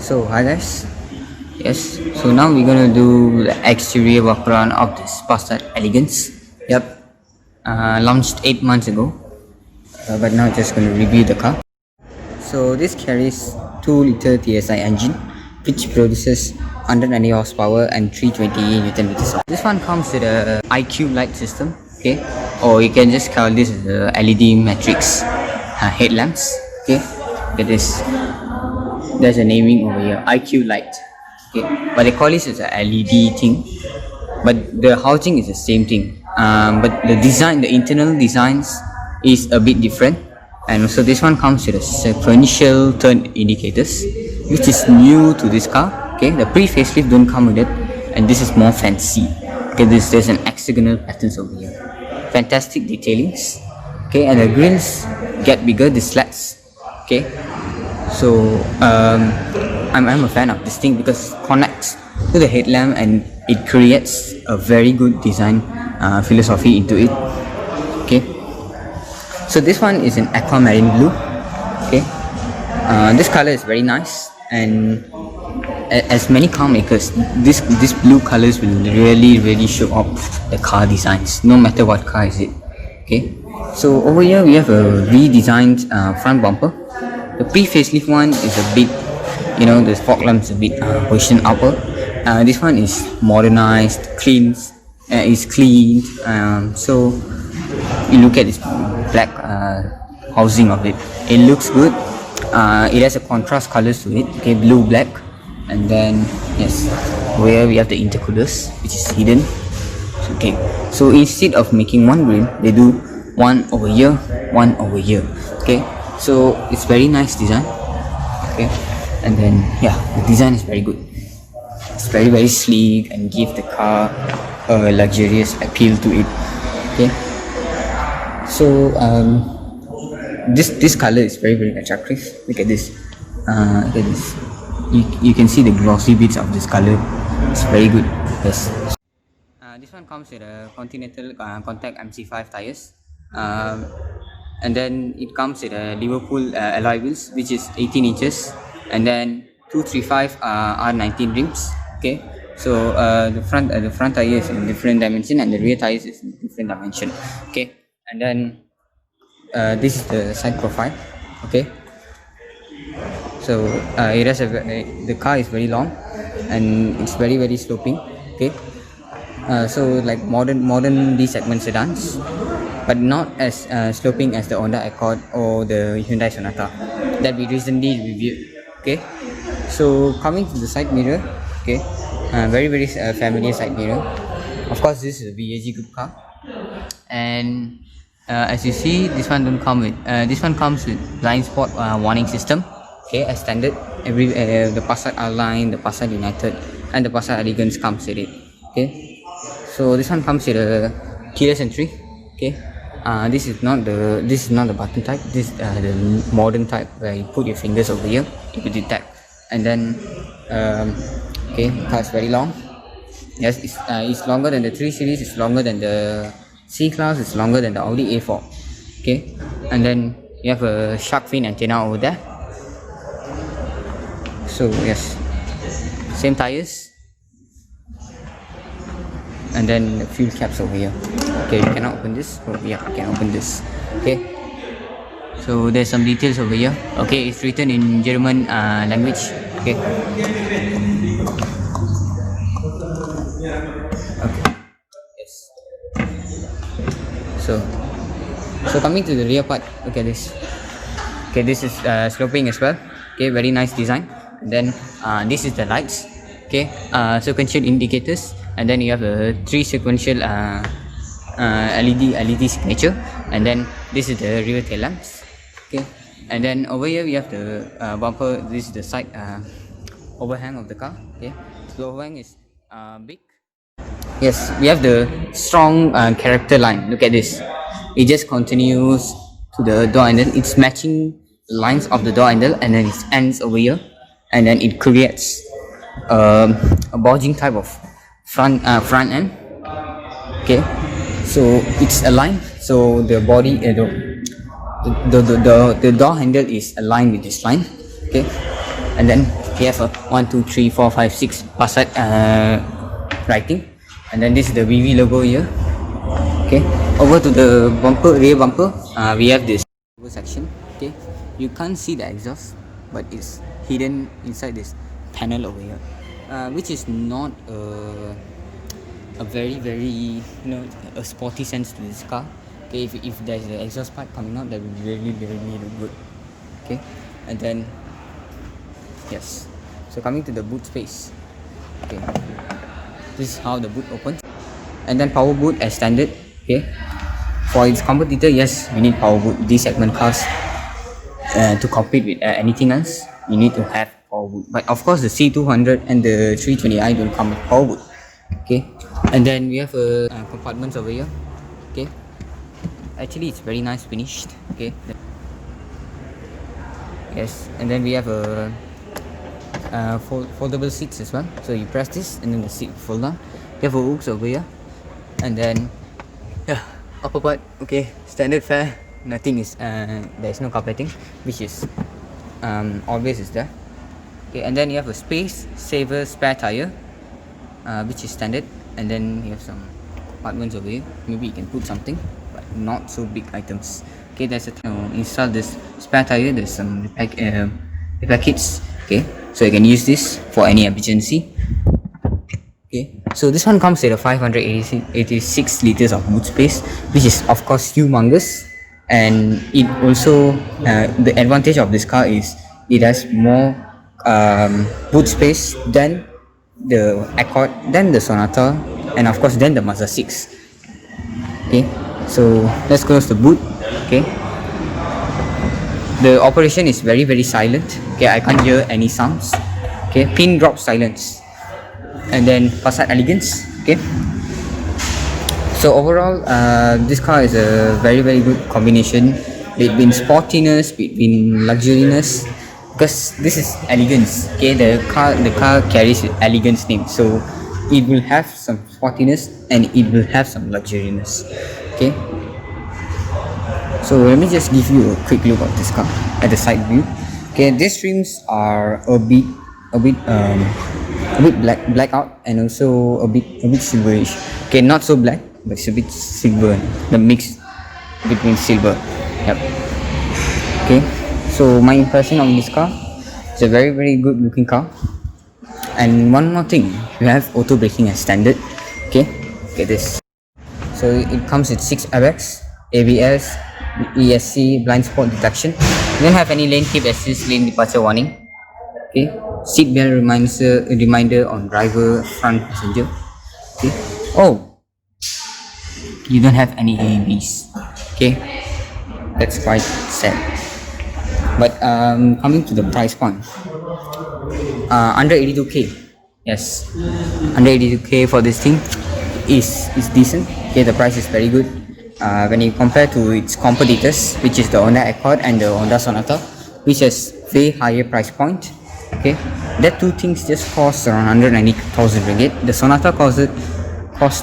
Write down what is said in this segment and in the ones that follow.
So hi guys, yes, so now we're gonna do the exterior walk around of this Passat Elegance. Yep, launched 8 months ago, but now just gonna review the car. So this carries 2-liter TSI engine which produces 190 horsepower and 320 Newton meters. This one comes with a IQ light system, okay, or you can just call this the LED matrix headlamps. Okay, look at this. There's a naming over here, IQ light. Okay, but they call this as a LED thing, but the housing is the same thing. But the design, the internal designs is a bit different. And also this one comes with a sequential turn indicators, which is new to this car. Okay, the pre-facelift don't come with it, and this is more fancy. Okay, there's an hexagonal patterns over here, fantastic detailings. Okay, and the grills get bigger, the slats. Okay, so I'm a fan of this thing because it connects to the headlamp and it creates a very good design philosophy into it. Okay, so this one is an aquamarine blue. Okay, this color is very nice, and as many car makers, this blue colors will really show off the car designs, no matter what car is it. Okay, so over here we have a redesigned front bumper. The pre-facelift one is a bit, the fog lamps a bit positioned upper. This one is modernized, cleaned. So you look at this black housing of it. It looks good. It has a contrast colors to it. Okay, blue, black, and then yes, where we have the intercoolers, which is hidden. Okay, so instead of making one grille, they do one over here, one over here. Okay, so it's very nice design. Okay, and then yeah, the design is very good. It's very sleek and give the car a luxurious appeal to it. Okay, so this color is very attractive. Look at this. Look at this. You can see the glossy bits of this color. It's very good. Yes. This one comes with a Continental Contact MC5 tires. And then it comes with a Liverpool alloy wheels, which is 18 inches, and then 235 R19 rims. Okay, so the front tire is in different dimension, and the rear tires is in different dimension. Okay, and then this is the side profile. Okay, so it has the car is very long, and it's very sloping. Okay, so like modern D segment sedans, but not as sloping as the Honda Accord or the Hyundai Sonata that we recently reviewed. Okay, so coming to the side mirror. Okay, very familiar side mirror. Of course, this is a VAG group car, and as you see, this one don't come with. This one comes with blind spot warning system. Okay, as standard. The Passat line, the Passat United, and the Passat Elegance comes with it. Okay, so this one comes with a keyless entry. Okay, this is not the button type. This is the modern type where you put your fingers over here, you could detect. And then okay, the car is very long. Yes, it's longer than the 3 Series. It's longer than the C Class. It's longer than the Audi A5. Okay, and then you have a shark fin antenna over there. So yes, same tires, and then the fuel caps over here. Okay, you cannot open this. Oh yeah, you can open this. Okay, so there's some details over here. Okay, it's written in German language. Okay. Okay. Yes. So coming to the rear part, look at this. Okay, this is sloping as well. Okay, very nice design. And then this is the lights. Okay, sequential indicators, and then you have a 3 sequential LED signature, and then this is the rear tail lamps. Okay, and then over here we have the bumper. This is the side overhang of the car. Okay, the overhang is big. Yes, we have the strong character line. Look at this. It just continues to the door handle. It's matching the lines of the door handle, and then it ends over here, and then it creates a bulging type of front end. Okay, so it's aligned. So the body, the door handle is aligned with this line. Okay, and then We have a 1, 2, 3, 4, 5, 6 Passat writing, and then this is the VW logo here. Okay, over to the bumper, rear bumper, we have this section. Okay, you can't see the exhaust, but it's hidden inside this panel over here, which is not a very a sporty sense to this car. Okay, if there's the exhaust pipe coming out, that will really look good. Okay, and then yes, so coming to the boot space. Okay, this is how the boot opens, and then power boot as standard. Okay, for its competitor, yes, we need power boot. These segment cars, to compete with anything else, you need to have power boot. But of course, the C200 and the 320i don't come with power boot. Okay, and then we have compartments over here. Okay, actually it's very nice finished. Okay, yes, and then we have a foldable seats as well. So you press this and then the seat fold down. We have a hooks over here, and then yeah, upper part. Okay, standard fare. Nothing is there's no carpeting, which is always is there. Okay, and then you have a space saver spare tire, which is standard, and then you have some compartments over here. Maybe you can put something, but not so big items. Okay, there's a install this spare tire. There's some repair kits. Okay, so you can use this for any emergency. Okay, so this one comes with a 586 liters of boot space, which is of course humongous. And it also the advantage of this car is it has more boot space than the Accord, than the Sonata, and of course than the Mazda 6. Okay, so let's close the boot. Okay, the operation is very silent. Okay, I can't hear any sounds. Okay, pin drop silence. And then Passat Elegance. Okay, so overall, this car is a very good combination between sportiness, between luxuriness, because this is elegance. Okay, the car carries Elegance name, so it will have some sportiness and it will have some luxuriness. Okay, so let me just give you a quick look of this car at the side view. Okay, these rims are a bit black out, and also a bit silverish. Okay, not so black, but it's a bit silver, the mix between silver. Yep. Okay, so my impression on this car, it's a very good looking car. And one more thing, you have auto braking as standard. Okay, get this. So it comes with 6 airbags, ABS, ESC, blind spot detection. You don't have any lane keep assist, lane departure warning. Okay, seat belt reminder on driver, front passenger. Okay, oh, you don't have any ABS. Okay, that's quite sad. But coming to the price point, under 82k, yes, under 82k for this thing is decent. Okay, the price is very good when you compare to its competitors, which is the Honda Accord and the Honda Sonata, which has way higher price point. Okay, that two things just cost around 190,000 ringgit. The Sonata cost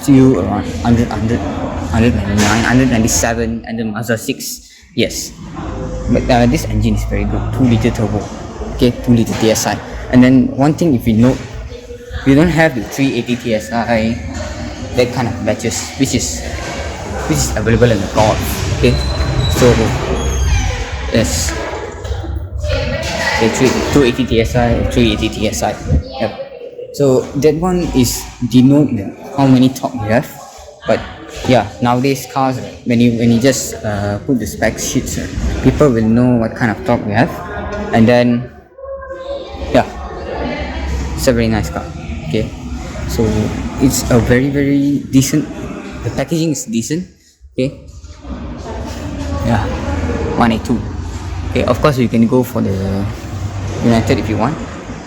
you around 199, 197, and the Mazda 6, yes. But this engine is very good, 2-liter turbo. Okay, 2-liter TSI. And then one thing, if you note, you don't have the 380 TSI, that kind of batches, which is available in the Golf. Okay, so yes. Okay, 280 TSI, 380 TSI. Yep. So that one is denote how many torque you have. But yeah, nowadays cars, when you just put the spec sheets, people will know what kind of torque you have. And then yeah, it's a very nice car. Okay, so it's a very decent. The packaging is decent. Okay, yeah, 182. Okay, of course you can go for the United if you want.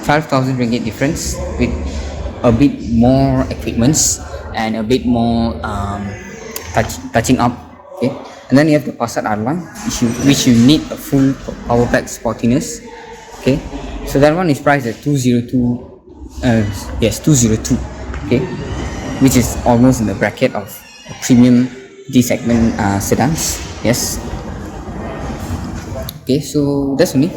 5,000 ringgit difference with a bit more equipments and a bit more touching up. Okay, and then you have the Passat R1, which you need a full power pack sportiness. Okay, so that one is priced at 202. Yes, 202. Okay, which is almost in the bracket of a premium D segment sedans. Yes. Okay, so that's me,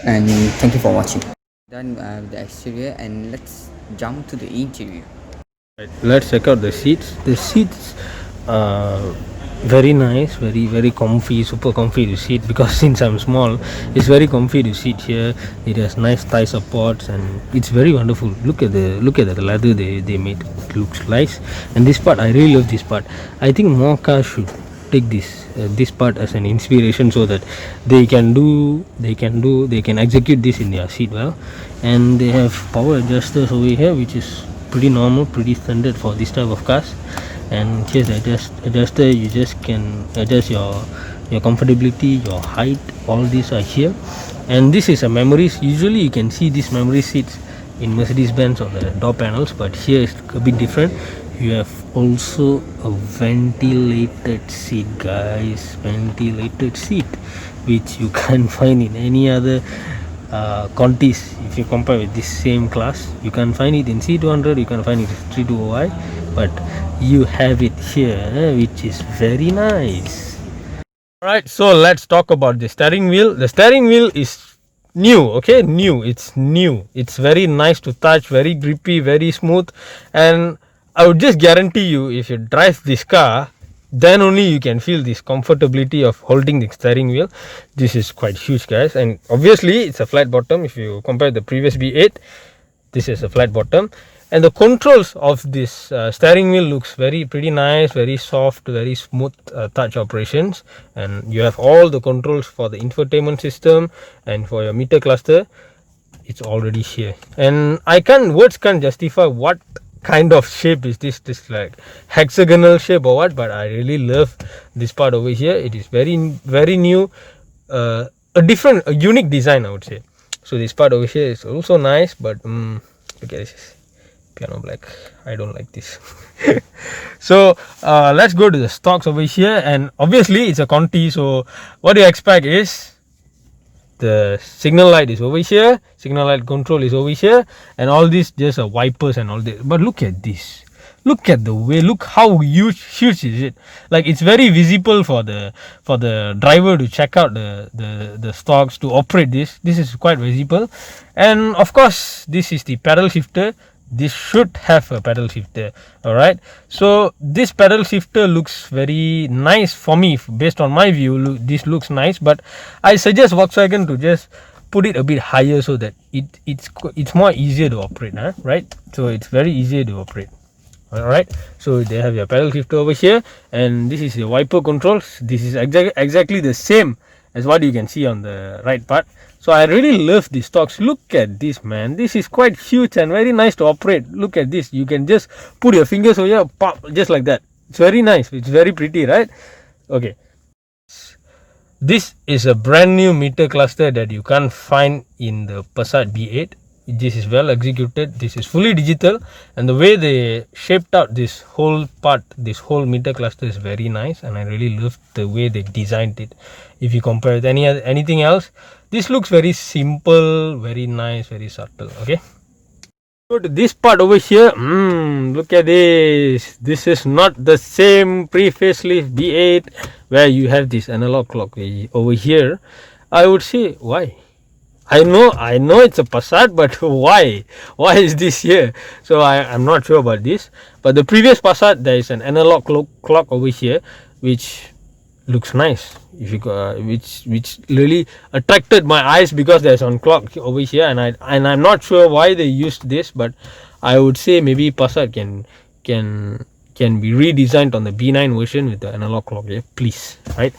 and thank you for watching. Done with the exterior, and let's jump to the interior. Right, let's check out the seats. The seats are very nice, very comfy, super comfy to sit, because since I'm small, it's very comfy to sit here. It has nice thigh supports and it's very wonderful. Look at the leather they made. It looks nice. And this part, I really love this part. I think more cars should take this part as an inspiration, so that they can execute this in their seat well. And they have power adjusters over here, which is pretty normal, pretty standard for this type of cars. And here's the adjuster. You just can adjust your comfortability, your height, all these are here. And this is a memories. Usually you can see these memory seats in Mercedes-Benz on the door panels, but here it's a bit different. You have also a ventilated seat, guys. Ventilated seat, which you can't find in any other Contis. If you compare with this same class, you can find it in C200, you can find it in 320i, but you have it here, which is very nice. Alright, so let's talk about the steering wheel. The steering wheel is new, okay, it's new. It's very nice to touch, very grippy, very smooth. And I would just guarantee you, if you drive this car, then only you can feel this comfortability of holding the steering wheel. This is quite huge, guys, and obviously it's a flat bottom. If you compare the previous B8, this is a flat bottom. And the controls of this steering wheel looks pretty nice, very soft, very smooth touch operations. And you have all the controls for the infotainment system and for your meter cluster. It's already here, and words can't justify what kind of shape is this like hexagonal shape or what, but I really love this part over here. It is very new, a unique design, I would say. So this part over here is also nice, but look at this piano black. I don't like this. So let's go to the stocks over here, and obviously it's a Conti, so what you expect is the signal light is over here, signal light control is over here, and all this just wipers and all this. But look at this, look at the way, look how huge is it. Like, it's very visible for the driver to check out the stocks, to operate this is quite visible. And of course, this is the pedal shifter. This should have a pedal shifter. Alright, so this pedal shifter looks very nice for me. Based on my view, this looks nice, but I suggest Volkswagen to just put it a bit higher, so that it's more easier to operate, right? So it's very easier to operate. Alright, so they have your pedal shifter over here, and this is your wiper controls. This is exactly the same as what you can see on the right part. So I really love these stocks. Look at this, man. This is quite huge and very nice to operate. Look at this. You can just put your fingers over here, pop, just like that. It's very nice. It's very pretty, right? Okay. This is a brand new meter cluster that you can't find in the Passat B8. This is well executed. This is fully digital, and the way they shaped out this whole part, this whole meter cluster, is very nice, and I really love the way they designed it. If you compare with anything else, this looks very simple, very nice, very subtle. Okay, go to this part over here. Look at this. This is not the same pre-facelift B8 where you have this analog clock. Over here, I would say, why? I know it's a Passat, but why is this here? So I'm not sure about this. But the previous Passat, there is an analog clock over here, which looks nice. If you which really attracted my eyes, because there's one clock over here, and I'm not sure why they used this, but I would say maybe Passat can be redesigned on the B9 version with the analog clock here, please, right?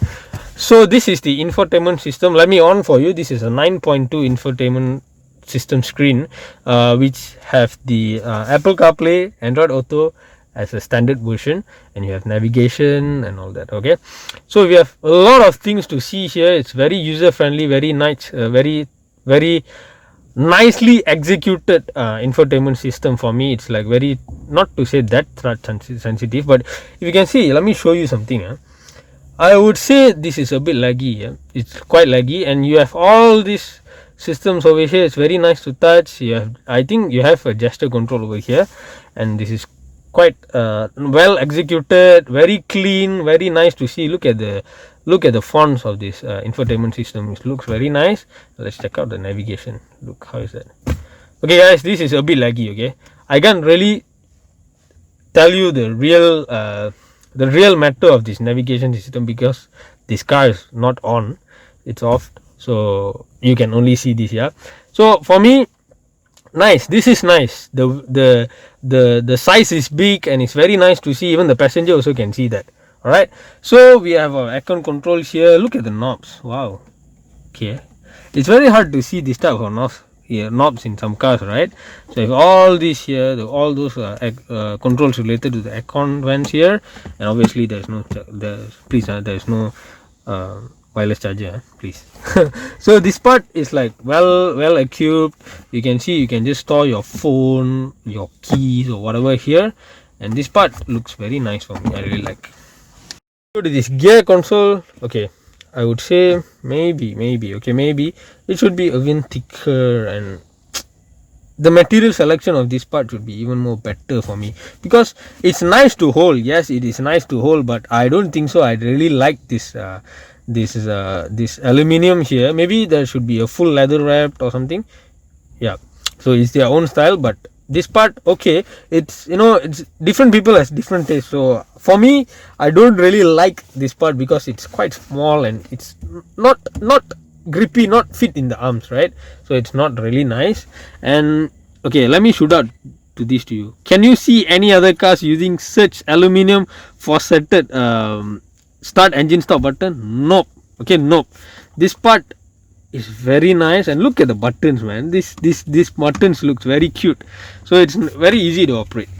So this is the infotainment system. Let me on for you. This is a 9.2 infotainment system screen, which have the Apple CarPlay, Android Auto as a standard version, and you have navigation and all that. Okay, so we have a lot of things to see here. It's very user friendly, very nice, very nicely executed infotainment system. For me, it's like very, not to say that sensitive, but if you can see, let me show you something. I would say this is a bit laggy. It's quite laggy, and you have all these systems over here. It's very nice to touch. I think you have a gesture control over here, and this is quite well executed, very clean, very nice to see. Look at the fonts of this infotainment system. It looks very nice. Let's check out the navigation. Look, how is that? Okay guys, this is a bit laggy. Okay, I can't really tell you the real matter of this navigation system because this car is not on, it's off, so you can only see this. Yeah, so for me, nice, this is nice. The size is big and it's very nice to see. Even the passenger also can see that. All right, so we have our aircon controls here. Look at the knobs. Wow. Okay, it's very hard to see this type of knobs here, knobs in some cars, right? So if all this here, all those controls related to the aircon vents here, and obviously there's no there's no wireless charger, please. So this part is like well equipped. You can see, you can just store your phone, your keys or whatever here, and this part looks very nice for me. I really like. Go to this gear console. Okay, I would say maybe okay, maybe it should be even thicker, and the material selection of this part should be even more better for me, because it's nice to hold. Yes, it is nice to hold, but I don't think so I really like this this aluminium here. Maybe there should be a full leather wrapped or something. Yeah, so it's their own style, but this part, okay, it's, you know, it's different people has different taste. So for me, I don't really like this part because it's quite small and it's not grippy, not fit in the arms, right? So it's not really nice. And okay, let me shoot out to this to you. Can you see any other cars using such aluminium faceted start engine stop button? Nope. Okay, nope. This part is very nice, and look at the buttons, man. This buttons looks very cute, so it's very easy to operate.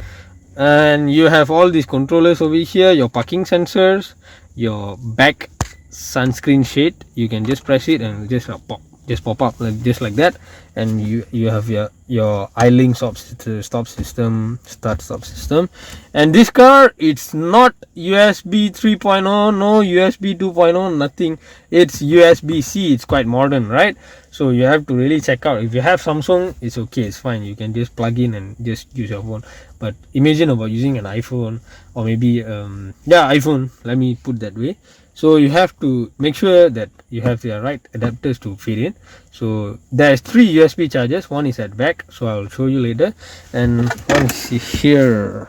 And you have all these controllers over here, your parking sensors, your back sunscreen shade. You can just press it and just pop up just like that, and you have your idling stop system, start stop system. And this car, it's not USB 3.0, no USB 2.0, nothing. It's USB-C. It's quite modern, right? So you have to really check out. If you have Samsung, it's okay, it's fine, you can just plug in and just use your phone. But imagine about using an iPhone, or maybe iPhone, let me put that way. So you have to make sure that you have the right adapters to fit in. So there's 3 USB chargers. One is at back, so I'll show you later, and one is here.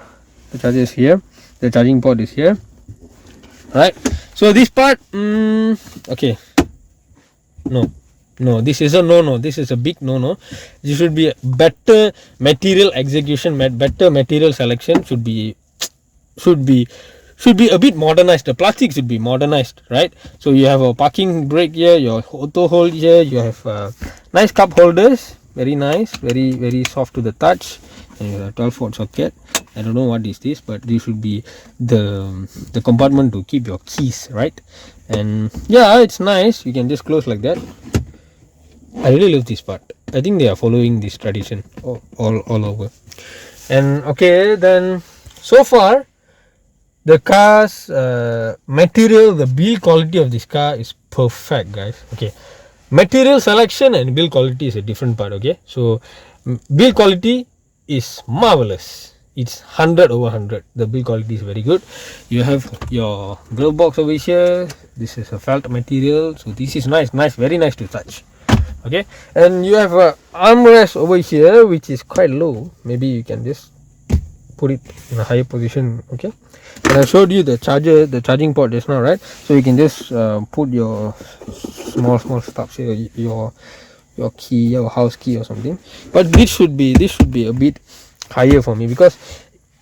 The charger is here, the charging port is here, right? So this part, okay, no, this is a no, this is a big no. This should be better material execution, better material selection. Should be a bit modernized. The plastic should be modernized, right? So you have a parking brake here, your auto hold here, you have nice cup holders, very nice, very soft to the touch, and you have 12-volt socket. I don't know what is this, but this should be the compartment to keep your keys, right? And yeah, it's nice. You can just close like that. I really love this part. I think they are following this tradition all over. And okay, then so far the car's material, the build quality of this car is perfect, guys. Okay, material selection and build quality is a different part. Okay, so build quality is marvelous. It's 100 over 100. The build quality is very good. You have your glove box over here. This is a felt material, so this is nice, very nice to touch. Okay, and you have a armrest over here which is quite low. Maybe you can just put it in a higher position. Okay, and I showed you the charging port just now, right? So you can just put your small stuff here, your key, your house key or something. But this should be a bit higher for me, because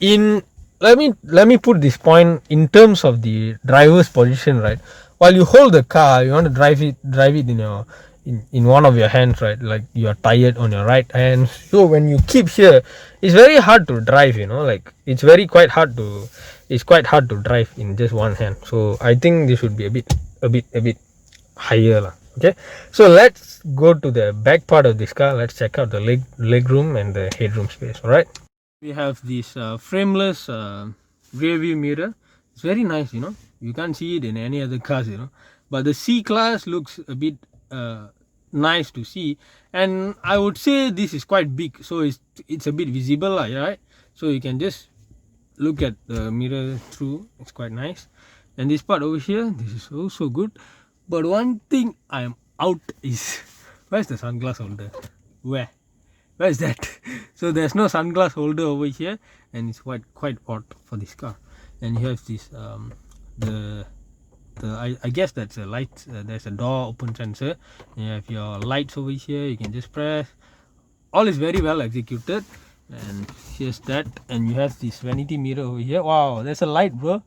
let me put this point in terms of the driver's position, right? While you hold the car, you want to drive it in one of your hands, right? Like you are tired on your right hand, so when you keep here, it's very hard to drive, you know, like it's quite hard to drive in just one hand. So I think this should be a bit higher lah. Okay, so let's go to the back part of this car. Let's check out the leg room and the headroom space. All right, we have this frameless rear view mirror. It's very nice, you know, you can't see it in any other cars, you know, but the C class looks a bit nice to see, and I would say this is quite big, so it's a bit visible lah, right? So you can just look at the mirror through. It's quite nice. And this part over here, this is also good. But one thing I am out is, where's the sunglass holder? Where? Where's that? So there's no sunglass holder over here, and it's quite odd for this car. And you have this I guess that's a light. There's a door open sensor. You have your lights over here. You can just press. All is very well executed. And here's that. And you have this vanity mirror over here. Wow, there's a light, bro.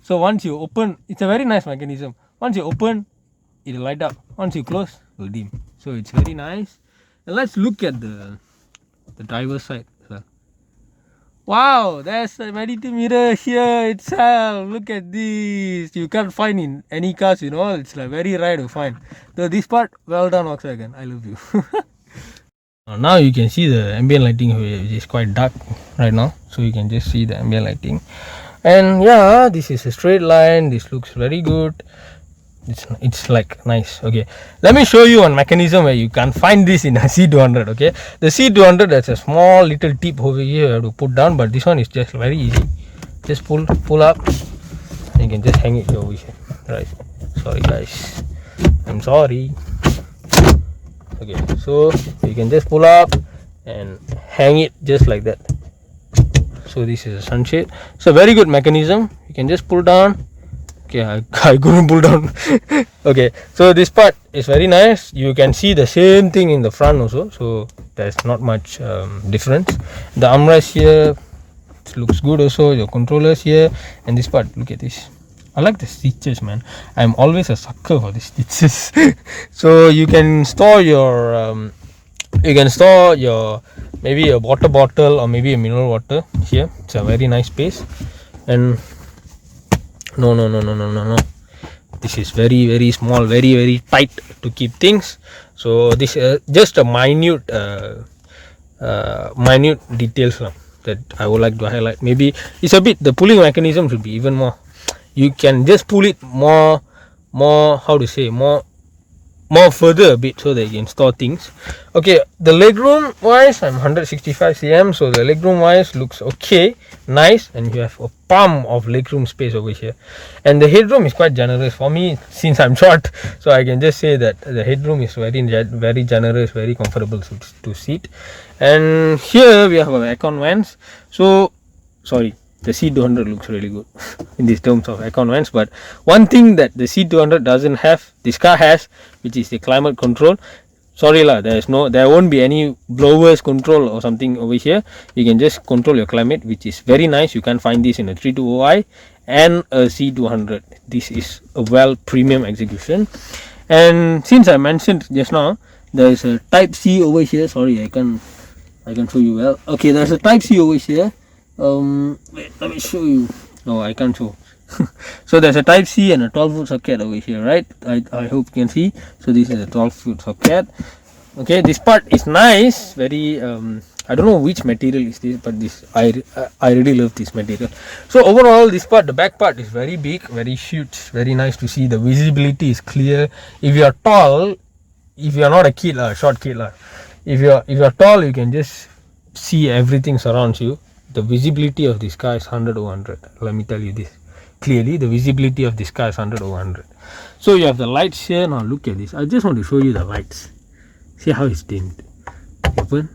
So once you open, it's a very nice mechanism. Once you open, it'll light up. Once you close, it'll dim. So it's very nice. And let's look at the driver's side as well. Wow, there's a vanity mirror here itself. Look at this. You can't find in any cars, you know. It's like very rare to find. So this part, well done, Volkswagen. I love you. Now you can see the ambient lighting, which is quite dark right now. So you can just see the ambient lighting. And yeah, this is a straight line. This looks very good. It's like nice. Okay, let me show you one mechanism where you can find this in a C200. Okay, the C200, that's a small little tip over here you have to put down, but this one is just very easy. Just pull up, and you can just hang it over here. Right, sorry guys, I'm sorry. Okay, so you can just pull up and hang it just like that. So this is a sunshade. So very good mechanism. You can just pull down. Okay, I couldn't pull down. Okay, so this part is very nice. You can see the same thing in the front also, so there's not much difference. The armrest here looks good also. Your controllers here, and this part, look at this. I like the stitches, man. I'm always a sucker for the stitches. So you can store your maybe a water bottle or maybe a mineral water here. It's a very nice space. And no, this is very small, very tight to keep things. So this just a minute details that I would like to highlight. Maybe it's a bit, the pulling mechanism should be even more. You can just pull it more how to say, more further a bit, so that you can store things. Okay, the legroom wise, I'm 165 cm, so the legroom wise looks okay, nice, and you have a palm of legroom space over here. And the headroom is quite generous for me, since I'm short, so I can just say that the headroom is very generous, very comfortable to sit. And here we have our aircon vents. So sorry, the C200 looks really good in these terms of aircon vents, but one thing that the C200 doesn't have, this car has, which is the climate control. Sorry lah, there won't be any blowers control or something over here. You can just control your climate, which is very nice. You can find this in a 320i and a C200. This is a well premium execution. And since I mentioned just now, there is a Type C over here. Sorry, I can show you well. Okay, there's a Type C over here. Wait, let me show you. No, I can't show. So there's a Type C and a 12-volt socket over here, right? I hope you can see. So this is a 12-volt socket. Okay, this part is nice. Very I don't know which material is this, but this I really love this material. So overall, this part, the back part, is very big, very huge, very nice to see. The visibility is clear. If you are tall, if you are not a kid, short kid, if you are tall, you can just see everything surrounds you. The visibility of this car is 100 over 100. Let me tell you this clearly. The visibility of this car is 100 over 100. So you have the lights here. Now look at this. I just want to show you the lights. See how it's dimmed. Open.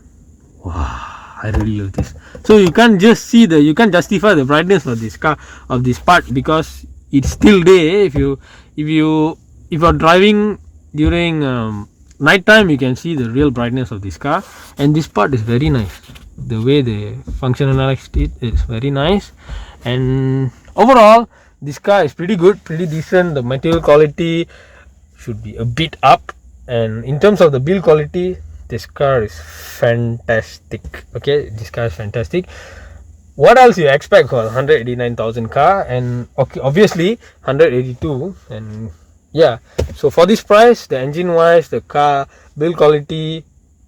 Wow, I really love this. So you can't just see you can't justify the brightness of this car, of this part, because it's still there. If you're driving during night time, you can see the real brightness of this car. And this part is very nice. The way they functionalized it is very nice. And overall, this car is pretty good, pretty decent. The material quality should be a bit up, and in terms of the build quality, this car is fantastic. Okay, this car is fantastic. What else you expect for 189,000 car? And okay, obviously 182. And yeah, so for this price, the engine wise, the car build quality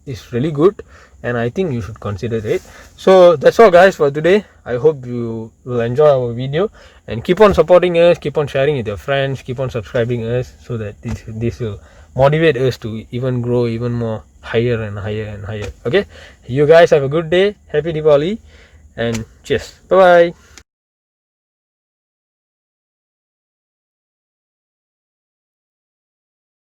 is really good, and I think you should consider it. So that's all guys for today. I hope you will enjoy our video, and keep on supporting us, keep on sharing with your friends, keep on subscribing us, so that this will motivate us to even grow even more, higher and higher and higher. Okay, you guys have a good day, happy Diwali, and cheers, bye bye.